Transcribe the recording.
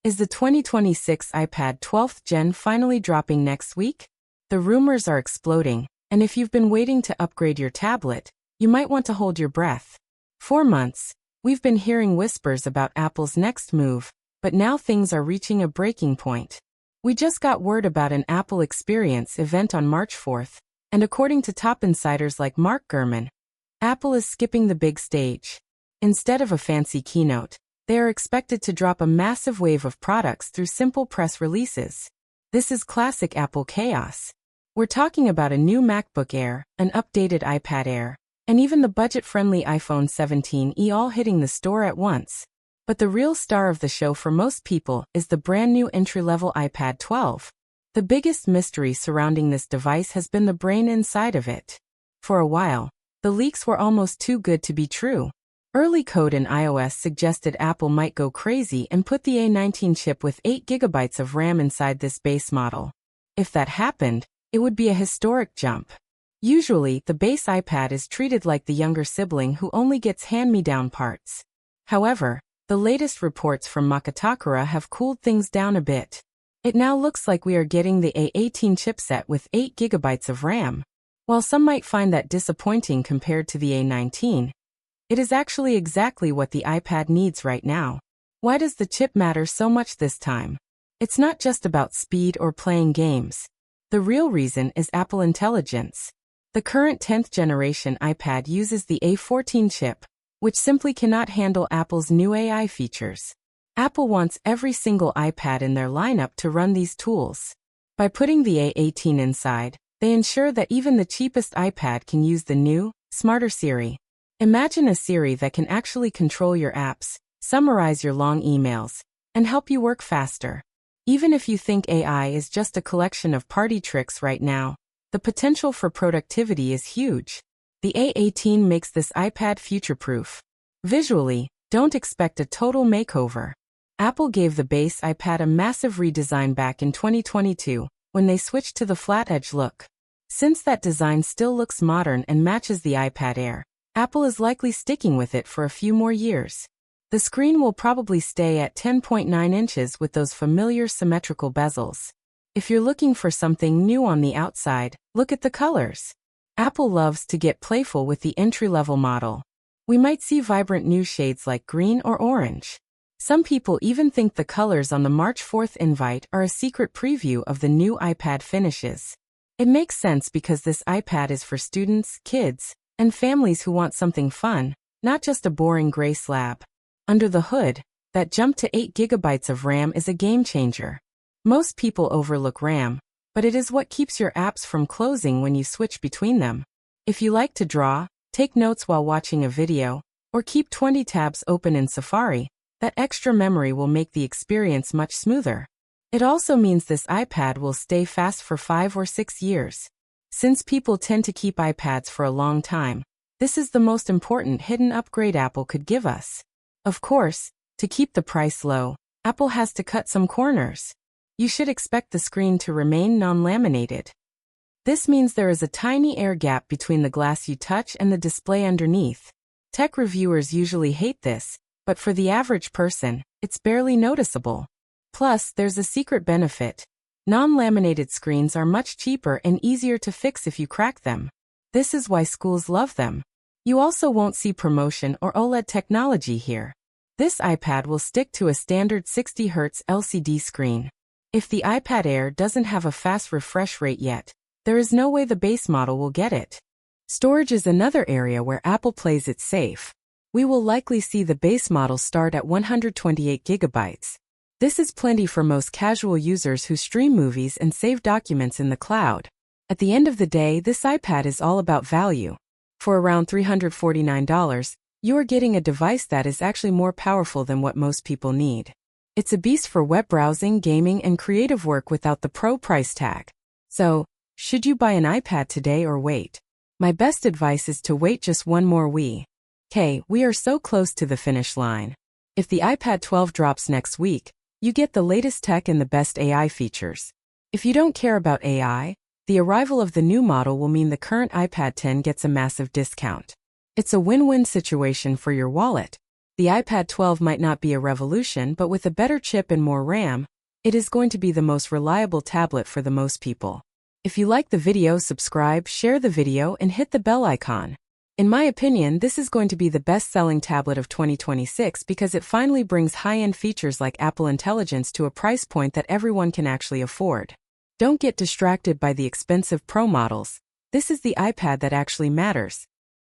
Is the 2026 iPad 12th Gen finally dropping next week? The rumors are exploding, and if you've been waiting to upgrade your tablet, you might want to hold your breath. For months, we've been hearing whispers about Apple's next move, but now things are reaching a breaking point. We just got word about an Apple Experience event on March 4th, and according to top insiders like Mark Gurman, Apple is skipping the big stage. Instead of a fancy keynote, they are expected to drop a massive wave of products through simple press releases. This is classic Apple chaos. We're talking about a new MacBook Air, an updated iPad Air, and even the budget-friendly iPhone 17e all hitting the store at once. But the real star of the show for most people is the brand new entry-level iPad 12. The biggest mystery surrounding this device has been the brain inside of it. For a while, the leaks were almost too good to be true. Early code in iOS suggested Apple might go crazy and put the A19 chip with 8 GB of RAM inside this base model. If that happened, it would be a historic jump. Usually, the base iPad is treated like the younger sibling who only gets hand-me-down parts. However, the latest reports from Makatakura have cooled things down a bit. It now looks like we are getting the A18 chipset with 8 GB of RAM. While some might find that disappointing compared to the A19, it is actually exactly what the iPad needs right now. Why does the chip matter so much this time? It's not just about speed or playing games. The real reason is Apple Intelligence. The current 10th generation iPad uses the A14 chip, which simply cannot handle Apple's new AI features. Apple wants every single iPad in their lineup to run these tools. By putting the A18 inside, they ensure that even the cheapest iPad can use the new, smarter Siri. Imagine a Siri that can actually control your apps, summarize your long emails, and help you work faster. Even if you think AI is just a collection of party tricks right now, the potential for productivity is huge. The A18 makes this iPad future-proof. Visually, don't expect a total makeover. Apple gave the base iPad a massive redesign back in 2022, when they switched to the flat-edge look. Since that design still looks modern and matches the iPad Air, Apple is likely sticking with it for a few more years. The screen will probably stay at 10.9 inches with those familiar symmetrical bezels. If you're looking for something new on the outside, look at the colors. Apple loves to get playful with the entry-level model. We might see vibrant new shades like green or orange. Some people even think the colors on the March 4th invite are a secret preview of the new iPad finishes. It makes sense because this iPad is for students, kids, and families who want something fun, not just a boring gray slab. Under the hood, that jump to 8 GB of RAM is a game changer. Most people overlook RAM, but it is what keeps your apps from closing when you switch between them. If you like to draw, take notes while watching a video, or keep 20 tabs open in Safari, that extra memory will make the experience much smoother. It also means this iPad will stay fast for 5 or 6 years. Since people tend to keep iPads for a long time, this is the most important hidden upgrade Apple could give us. Of course, to keep the price low, Apple has to cut some corners. You should expect the screen to remain non-laminated. This means there is a tiny air gap between the glass you touch and the display underneath. Tech reviewers usually hate this, but for the average person, it's barely noticeable. Plus, there's a secret benefit. Non-laminated screens are much cheaper and easier to fix if you crack them. This is why schools love them. You also won't see promotion or OLED technology here. This iPad will stick to a standard 60Hz LCD screen. If the iPad Air doesn't have a fast refresh rate yet, there is no way the base model will get it. Storage is another area where Apple plays it safe. We will likely see the base model start at 128 GB. This is plenty for most casual users who stream movies and save documents in the cloud. At the end of the day, this iPad is all about value. For around $349, you are getting a device that is actually more powerful than what most people need. It's a beast for web browsing, gaming, and creative work without the pro price tag. So, should you buy an iPad today or wait? My best advice is to wait just one more week. We are so close to the finish line. If the iPad 12 drops next week, you get the latest tech and the best AI features. If you don't care about AI, the arrival of the new model will mean the current iPad 10 gets a massive discount. It's a win-win situation for your wallet. The iPad 12 might not be a revolution, but with a better chip and more RAM, it is going to be the most reliable tablet for the most people. If you like the video, subscribe, share the video, and hit the bell icon. In my opinion, this is going to be the best-selling tablet of 2026 because it finally brings high-end features like Apple Intelligence to a price point that everyone can actually afford. Don't get distracted by the expensive Pro models. This is the iPad that actually matters.